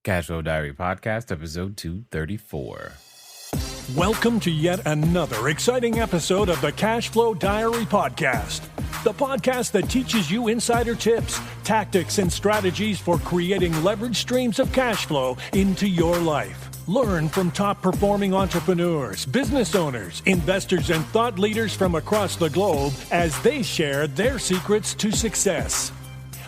Cashflow Diary Podcast, episode 234. Welcome to yet another exciting episode of the Cashflow Diary Podcast, the podcast that teaches you insider tips, tactics, and strategies for creating leverage streams of cash flow into your life. Learn from top-performing entrepreneurs, business owners, investors, and thought leaders from across the globe as they share their secrets to success.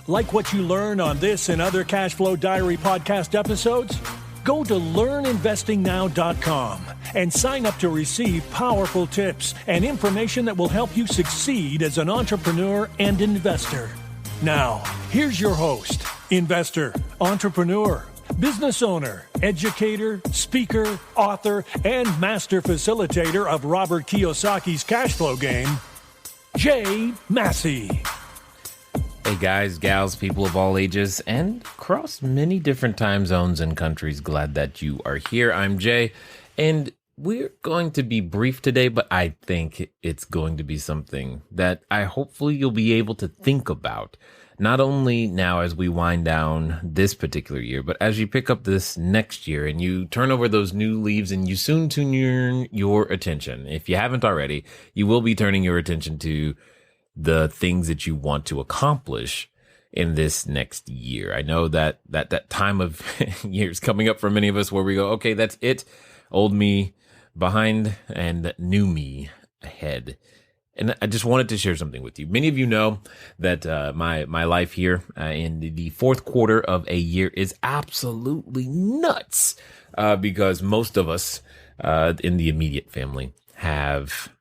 Like what you learn on this and other Cashflow Diary podcast episodes? Go to learninvestingnow.com and sign up to receive powerful tips and information that will help you succeed as an entrepreneur and investor. Now, here's your host, investor, entrepreneur, business owner, educator, speaker, author, and master facilitator of Robert Kiyosaki's cash flow game, Jay Massey. Hey guys, gals, people of all ages, and across many different time zones and countries, glad that you are here. I'm Jay, and we're going to be brief today, but I think it's going to be something that hopefully you'll be able to think about, not only now as we wind down this particular year, but as you pick up this next year and you turn over those new leaves and you soon turn your attention. If you haven't already, you will be turning your attention to the things that you want to accomplish in this next year. I know that time of year is coming up for many of us where we go, okay, that's it. Old me behind and new me ahead. And I just wanted to share something with you. Many of you know that my life here in the fourth quarter of a year is absolutely nuts because most of us in the immediate family have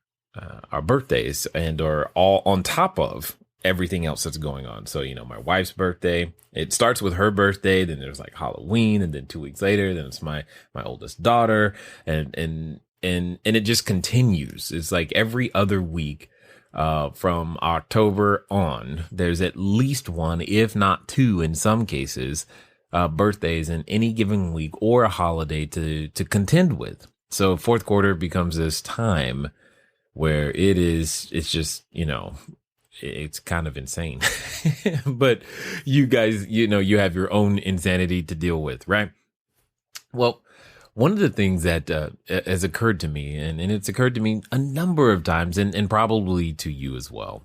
our birthdays and are all on top of everything else that's going on. So, my wife's birthday, it starts with her birthday, then there's like Halloween, and then 2 weeks later, then it's my oldest daughter, and it just continues. It's like every other week, from October on, there's at least one, if not two in some cases, birthdays in any given week or a holiday to contend with. So fourth quarter becomes this time where it's just, it's kind of insane, but you guys, you have your own insanity to deal with, right? Well, one of the things that has occurred to me, and it's occurred to me a number of times, and probably to you as well,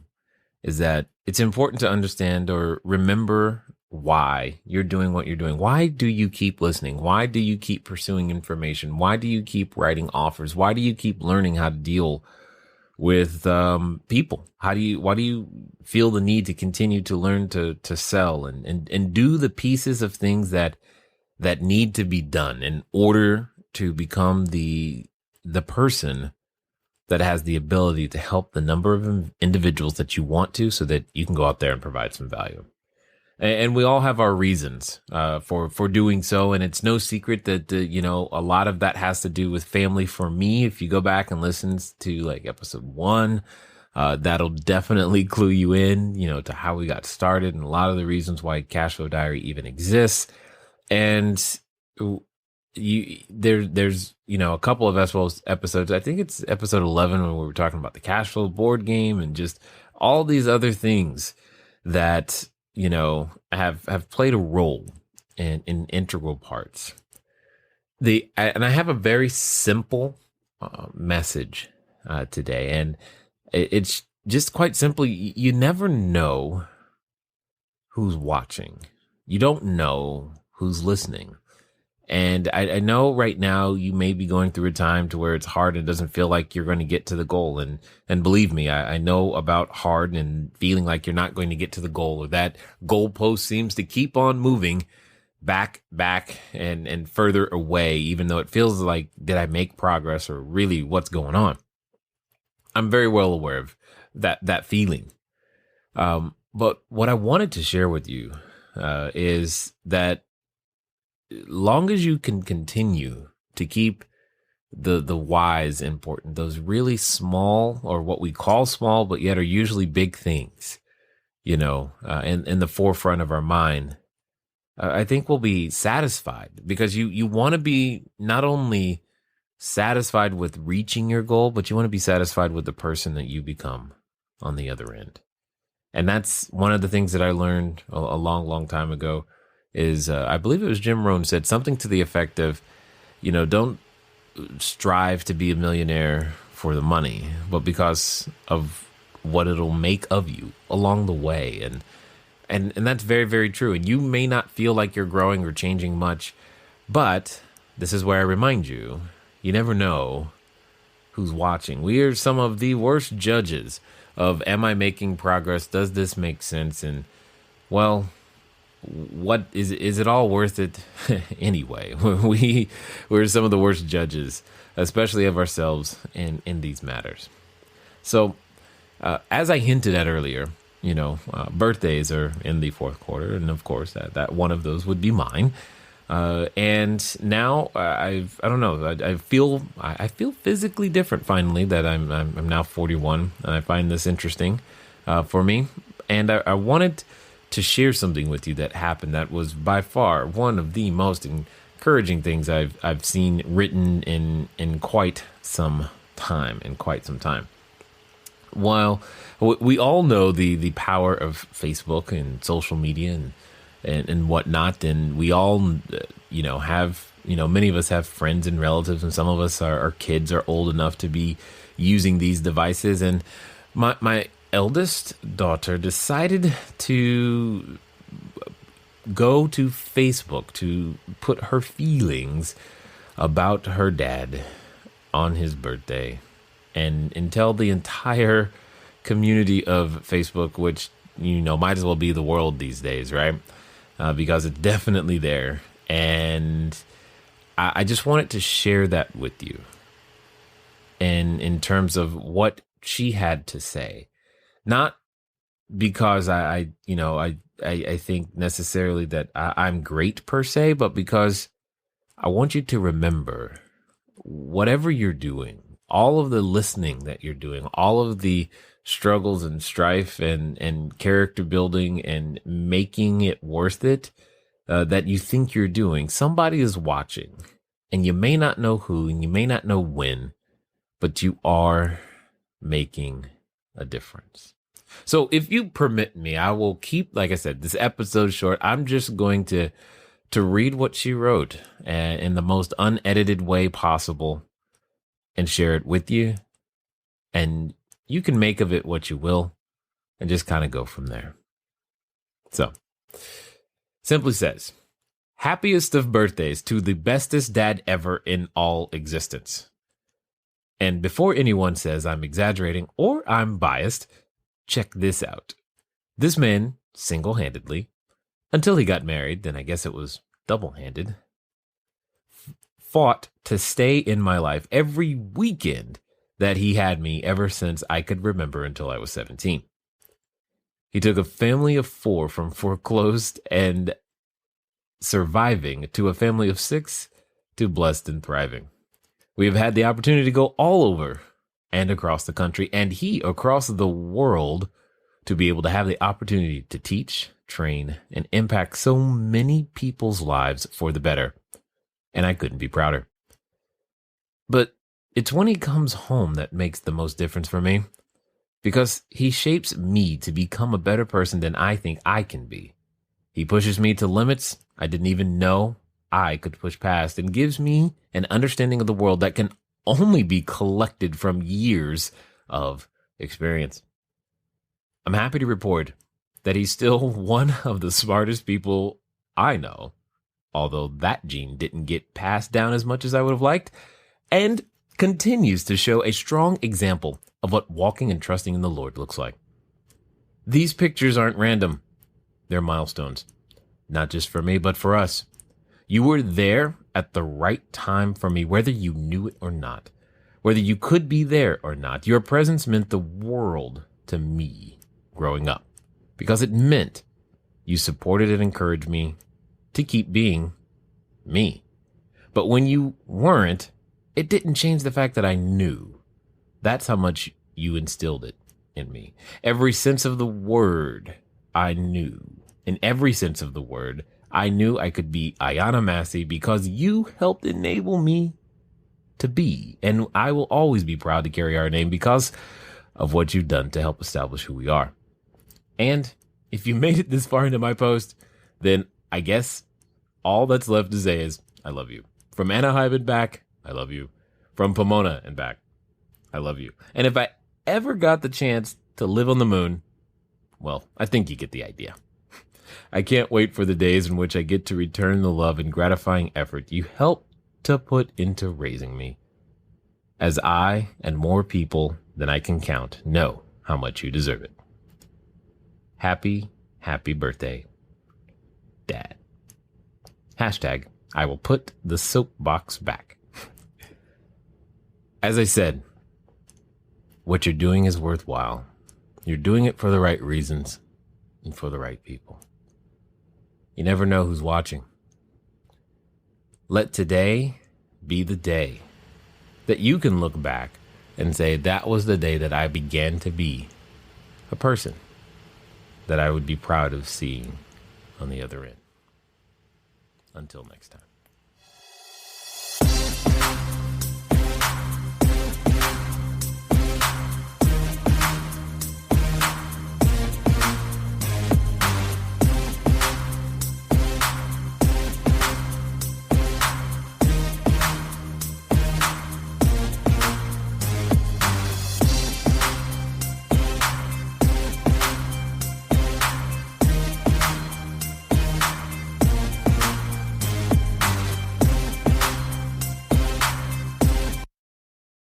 is that it's important to understand or remember why you're doing what you're doing. Why do you keep listening? Why do you keep pursuing information? Why do you keep writing offers? Why do you keep learning how to deal with people? Why do you feel the need to continue to learn to sell and do the pieces of things that need to be done in order to become the person that has the ability to help the number of individuals that you want to, so that you can go out there and provide some value? And we all have our reasons for doing so. And it's no secret that, a lot of that has to do with family. For me, if you go back and listen to like episode 1, that'll definitely clue you in, to how we got started and a lot of the reasons why Cashflow Diary even exists. And there's a couple of episodes. I think it's episode 11 when we were talking about the cash flow board game and just all these other things that have played a role in integral parts. And I have a very simple message today, and it's just quite simply, you never know who's watching. You don't know who's listening. And I know right now you may be going through a time to where it's hard and doesn't feel like you're going to get to the goal. And believe me, I know about hard and feeling like you're not going to get to the goal, or that goalpost seems to keep on moving back and further away, even though it feels like, did I make progress, or really what's going on? I'm very well aware of that feeling. But what I wanted to share with you is that long as you can continue to keep the whys important, those really small, or what we call small, but yet are usually big things, in the forefront of our mind, I think we'll be satisfied, because you want to be not only satisfied with reaching your goal, but you want to be satisfied with the person that you become on the other end. And that's one of the things that I learned a long, long time ago, is, I believe it was Jim Rohn said something to the effect of, don't strive to be a millionaire for the money, but because of what it'll make of you along the way. And that's very, very true. And you may not feel like you're growing or changing much, but this is where I remind you, you never know who's watching. We are some of the worst judges of, am I making progress? Does this make sense? And well, what is it all worth it anyway? We're some of the worst judges, especially of ourselves in these matters. So as I hinted at earlier, birthdays are in the fourth quarter, and of course that one of those would be mine. And now I don't know. I feel physically different finally that I'm now 41, and I find this interesting for me. And I wanted to share something with you that happened that was by far one of the most encouraging things I've seen written in quite some time. While we all know the power of Facebook and social media and whatnot, and we all have many of us have friends and relatives, and some of us our kids are old enough to be using these devices. And my eldest daughter decided to go to Facebook to put her feelings about her dad on his birthday and tell the entire community of Facebook, which might as well be the world these days, right? Because it's definitely there. And I just wanted to share that with you, and in terms of what she had to say. Not because I think necessarily that I'm great per se, but because I want you to remember, whatever you're doing, all of the listening that you're doing, all of the struggles and strife and character building and making it worth it that you think you're doing, somebody is watching, and you may not know who, and you may not know when, but you are making a difference. So if you permit me, I will keep, like I said, this episode short. I'm just going to read what she wrote in the most unedited way possible and share it with you. And you can make of it what you will and just kind of go from there. So, simply says, happiest of birthdays to the bestest dad ever in all existence. And before anyone says I'm exaggerating or I'm biased, check this out. This man, single-handedly, until he got married, then I guess it was double-handed, fought to stay in my life every weekend that he had me ever since I could remember until I was 17. He took a family of 4 from foreclosed and surviving to a family of 6 to blessed and thriving. We have had the opportunity to go all over and across the country, and he across the world, to be able to have the opportunity to teach, train, and impact so many people's lives for the better. And I couldn't be prouder. But it's when he comes home that makes the most difference for me, because he shapes me to become a better person than I think I can be. He pushes me to limits I didn't even know I could push past, and gives me an understanding of the world that can only be collected from years of experience. I'm happy to report that he's still one of the smartest people I know, although that gene didn't get passed down as much as I would have liked, and continues to show a strong example of what walking and trusting in the Lord looks like. These pictures aren't random. They're milestones, not just for me, but for us. You were there at the right time for me, whether you knew it or not, whether you could be there or not. Your presence meant the world to me growing up, because it meant you supported and encouraged me to keep being me. But when you weren't, it didn't change the fact that I knew. That's how much you instilled it in me. Every sense of the word, I knew. In every sense of the word, I knew I could be Ayanna Massey because you helped enable me to be. And I will always be proud to carry our name because of what you've done to help establish who we are. And if you made it this far into my post, then I guess all that's left to say is I love you. From Anaheim and back, I love you. From Pomona and back, I love you. And if I ever got the chance to live on the moon, well, I think you get the idea. I can't wait for the days in which I get to return the love and gratifying effort you helped to put into raising me, as I and more people than I can count know how much you deserve it. Happy, happy birthday, Dad. Hashtag, I will put the soapbox back. As I said, what you're doing is worthwhile. You're doing it for the right reasons and for the right people. You never know who's watching. Let today be the day that you can look back and say, that was the day that I began to be a person that I would be proud of seeing on the other end. Until next time.